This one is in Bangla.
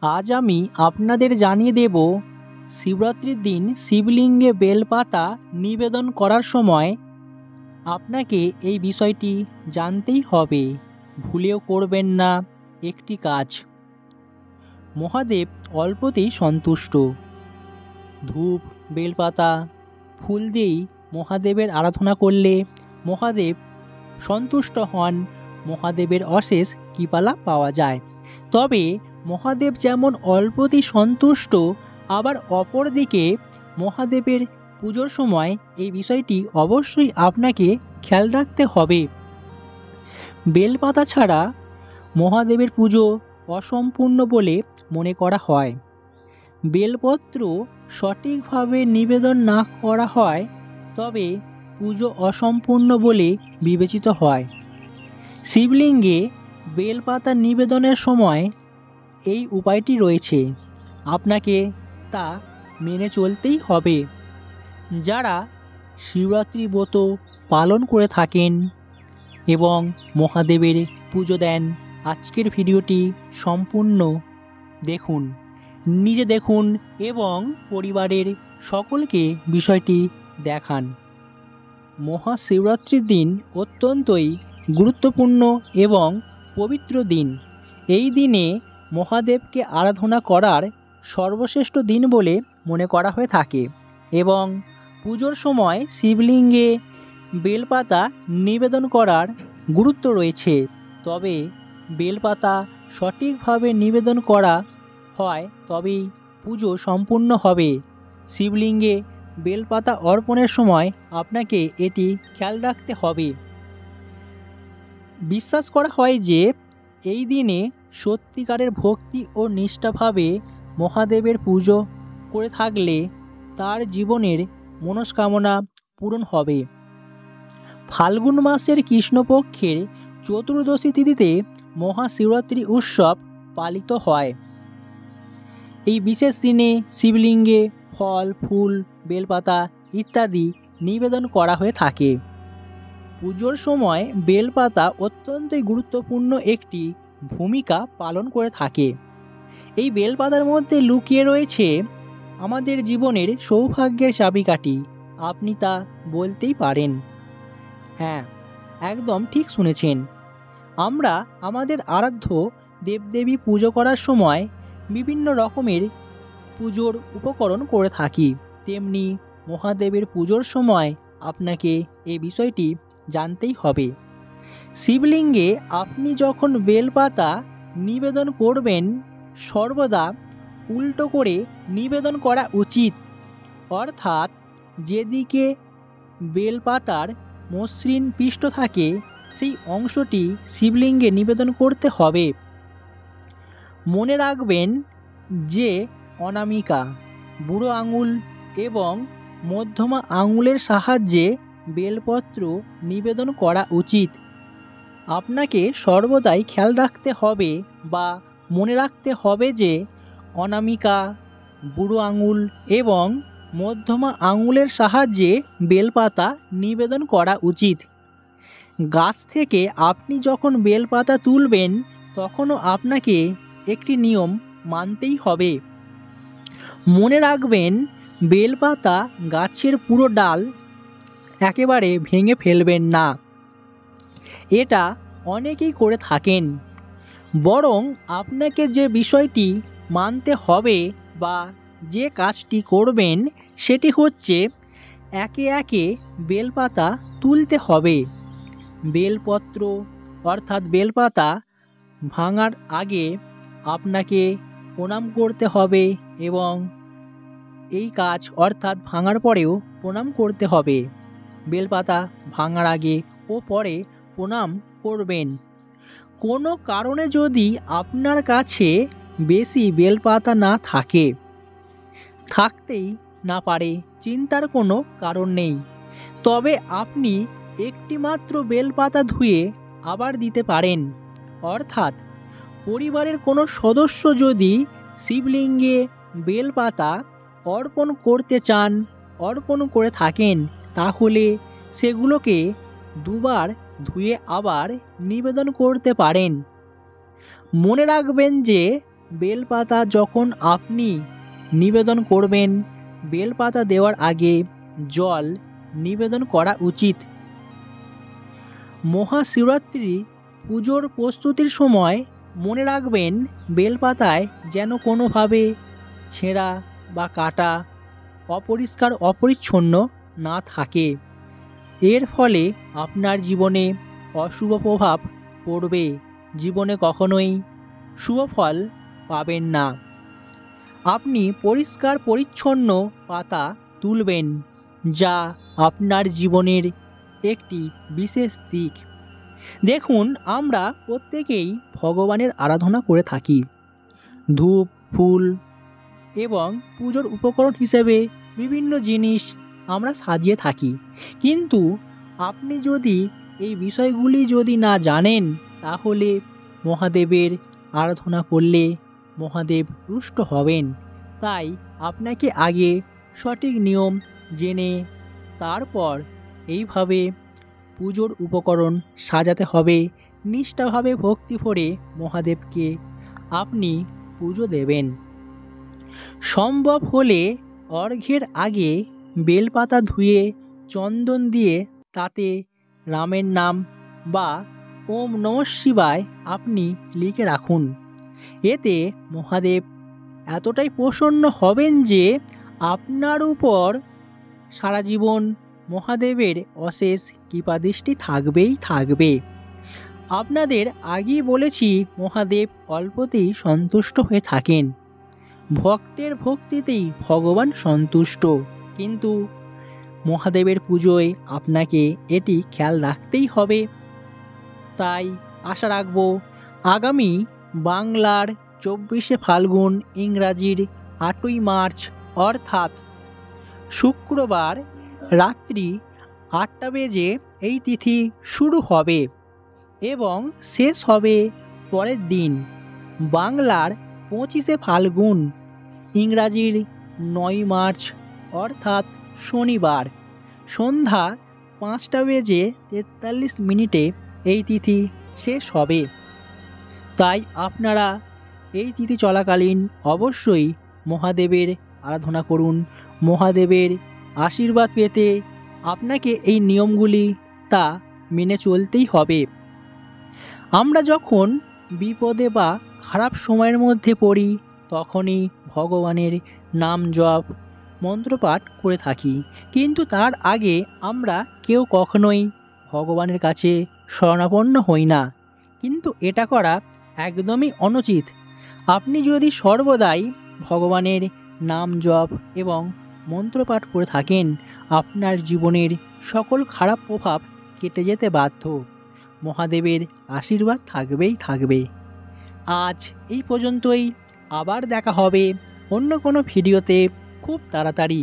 আজ আমি আপনাদের জানিয়ে দেব শিবরাত্রির দিন শিবলিঙ্গে বেলপাতা নিবেদন করার সময় আপনাকে এই বিষয়টি জানতেই হবে। ভুলেও করবেন না একটি কাজ। মহাদেব অল্পতেই সন্তুষ্ট। ধূপ, বেলপাতা, ফুল দিয়েই মহাদেবের আরাধনা করলে মহাদেব সন্তুষ্ট হন, মহাদেবের অশেষ কৃপালাভ পাওয়া যায়। তবে মহাদেব যেমন অল্পতেই সন্তুষ্ট, আবার অপরদিকে মহাদেবের পুজোর সময় এই বিষয়টি অবশ্যই আপনাকে খেয়াল রাখতে হবে। বেলপাতা ছাড়া মহাদেবের পুজো অসম্পূর্ণ বলে মনে করা হয়। বেলপত্র সঠিকভাবে নিবেদন না করা হয় তবে পুজো অসম্পূর্ণ বলে বিবেচিত হয়। শিবলিঙ্গে বেলপাতা নিবেদনের সময় এই উপায়টি রয়েছে, আপনাকে তা মেনে চলতেই হবে। যারা শিবরাত্রি ব্রত পালন করে থাকেন এবং মহাদেবের পুজো দেন, আজকের ভিডিওটি সম্পূর্ণ দেখুন, নিজে দেখুন এবং পরিবারের সকলকে বিষয়টি দেখান। মহাশিবরাত্রির দিন অত্যন্তই গুরুত্বপূর্ণ এবং পবিত্র দিন। এই দিনে মহাদেবকে আরাধনা করার সর্বশ্রেষ্ঠ দিন বলে মনে করা হয়ে থাকে এবং পুজোর সময় শিবলিঙ্গে বেলপাতা নিবেদন করার গুরুত্ব রয়েছে। তবে বেলপাতা সঠিকভাবে নিবেদন করা হয় তবেই পুজো সম্পূর্ণ হবে। শিবলিঙ্গে বেলপাতা অর্পণের সময় আপনাকে এটি খেয়াল রাখতে হবে। বিশ্বাস করা হয় যে এই দিনে সত্যিকারের ভক্তি ও নিষ্ঠাভাবে মহাদেবের পুজো করে থাকলে তার জীবনের মনস্কামনা পূরণ হবে। ফাল্গুন মাসের কৃষ্ণপক্ষের চতুর্দশী তিথিতে মহাশিবরাত্রি উৎসব পালিত হয়। এই বিশেষ দিনে শিবলিঙ্গে ফল, ফুল, বেলপাতা ইত্যাদি নিবেদন করা হয়ে থাকে। পুজোর সময় বেলপাতা অত্যন্তই গুরুত্বপূর্ণ একটি ভূমিকা পালন করে থাকে। এই বেলপাতার মধ্যে লুকিয়ে রয়েছে আমাদের জীবনের সৌভাগ্যের চাবিকাঠি, আপনি তা বলতেই পারেন। হ্যাঁ, একদম ঠিক শুনেছেন। আমরা আমাদের আরাধ্য দেবদেবী পুজো করার সময় বিভিন্ন রকমের পুজোর উপকরণ করে থাকি, তেমনি মহাদেবের পুজোর সময় আপনাকে এই বিষয়টি জানতেই হবে। শিবলিঙ্গে আপনি যখন বেলপাতা নিবেদন করবেন সর্বদা উল্টো করে নিবেদন করা উচিত, অর্থাৎ যেদিকে বেলপাতার মসৃণ পৃষ্ঠ থাকে সেই অংশটি শিবলিঙ্গে নিবেদন করতে হবে। মনে রাখবেন যে অনামিকা, বুড়ো আঙুল এবং মধ্যমা আঙুলের সাহায্যে বেলপত্র নিবেদন করা উচিত। আপনাকে সর্বদাই খেয়াল রাখতে হবে বা মনে রাখতে হবে যে অনামিকা, বুড়ো আঙুল এবং মধ্যমা আঙুলের সাহায্যে বেলপাতা নিবেদন করা উচিত। গাছ থেকে আপনি যখন বেলপাতা তুলবেন তখনও আপনাকে একটি নিয়ম মানতেই হবে। মনে রাখবেন বেলপাতা গাছের পুরো ডাল একেবারে ভেঙে ফেলবেন না, এটা অনেকেই করে থাকেন। বরং আপনাকে যে বিষয়টি মানতে হবে বা যে কাজটি করবেন সেটি হচ্ছে একে একে বেলপাতা তুলতে হবে। বেলপত্র অর্থাৎ বেলপাতা ভাঙার আগে আপনাকে প্রণাম করতে হবে এবং এই কাজ অর্থাৎ ভাঙার পরেও প্রণাম করতে হবে। বেলপাতা ভাঙার আগে ও পরে প্রণাম করবেন। কোনো কারণে যদি আপনার কাছে বেশি বেলপাতা না থাকে, থাকতেই না পারে, চিন্তার কোনো কারণ নেই। তবে আপনি একটি মাত্র বেলপাতা ধুয়ে আবার দিতে পারেন। অর্থাৎ পরিবারের কোনো সদস্য যদি শিবলিঙ্গে বেলপাতা অর্পণ করতে চান, অর্পণ করে থাকেন, তাহলে সেগুলোকে দুবার ধুয়ে আবার নিবেদন করতে পারেন। মনে রাখবেন যে বেলপাতা যখন আপনি নিবেদন করবেন, বেলপাতা দেওয়ার আগে জল নিবেদন করা উচিত। মহাশিবরাত্রি পুজোর প্রস্তুতির সময় মনে রাখবেন বেলপাতায় যেন কোনোভাবে ছেঁড়া বা কাটা, অপরিষ্কার অপরিচ্ছন্ন না থাকে। এর ফলে আপনার জীবনে অশুভ প্রভাব পড়বে, জীবনে কখনোই শুভ ফল পাবেন না। আপনি পরিষ্কার পরিচ্ছন্ন পাতা তুলবেন, যা আপনার জীবনের একটি বিশেষ দিক। দেখুন, আমরা প্রত্যেকেই ভগবানের আরাধনা করে থাকি। ধূপ, ফুল এবং পুজোর উপকরণ হিসেবে বিভিন্ন জিনিস আমরা সাজিয়ে থাকি। কিন্তু আপনি যদি এই বিষয়গুলি যদি না জানেন, তাহলে মহাদেবের আরাধনা করলে মহাদেব রুষ্ট হবেন। তাই আপনাকে আগে সঠিক নিয়ম জেনে তারপর এইভাবে পুজোর উপকরণ সাজাতে হবে। নিষ্ঠাভাবে ভক্তি ভরে মহাদেবকে আপনি পুজো দেবেন। সম্ভব হলে অর্ঘ্যের আগে বেলপাতা ধুয়ে চন্দন দিয়ে তাতে রামের নাম বা ওম নমঃ শিবায় আপনি লিখে রাখুন। এতে মহাদেব এতটাই প্রসন্ন হবেন যে আপনার উপর সারা জীবন মহাদেবের অশেষ কৃপাদৃষ্টি থাকবেই থাকবে। আপনাদের আগেই বলেছি, মহাদেব অল্পতেই সন্তুষ্ট হয়ে থাকেন। ভক্তের ভক্তিতেই ভগবান সন্তুষ্ট। কিন্তু মহাদেবের পুজোয় আপনাকে এটি খেয়াল রাখতেই হবে। তাই আশা রাখব আগামী বাংলার 24শে ফাল্গুন, ইংরাজির 8ই মার্চ অর্থাৎ শুক্রবার রাত্রি 8টা বেজে এই তিথি শুরু হবে এবং শেষ হবে পরের দিন বাংলার 25শে ফাল্গুন, ইংরাজির 9ই মার্চ অর্থাৎ শনিবার সন্ধ্যা 5টা বেজে 43 মিনিটে এই তিথি শেষ হবে। তাই আপনারা এই তিথি চলাকালীন অবশ্যই মহাদেবের আরাধনা করুন। মহাদেবের আশীর্বাদ পেতে আপনাকে এই নিয়মগুলি তা মেনে চলতেই হবে। আমরা যখন বিপদে বা খারাপ সময়ের মধ্যে পড়ি, তখনই ভগবানের নাম জপ মন্ত্রপাঠ করে থাকি। কিন্তু তার আগে আমরা কেউ কখনোই ভগবানের কাছে শরণাপন্ন হই না। কিন্তু এটা করা একদমই অনুচিত। আপনি যদি সর্বদাই ভগবানের নাম জপ এবং মন্ত্রপাঠ করে থাকেন, আপনার জীবনের সকল খারাপ প্রভাব কেটে যেতে বাধ্য। মহাদেবের আশীর্বাদ থাকবেই থাকবে। আজ এই পর্যন্তই। আবার দেখা হবে অন্য কোনো ভিডিওতে খুব তাড়াতাড়ি।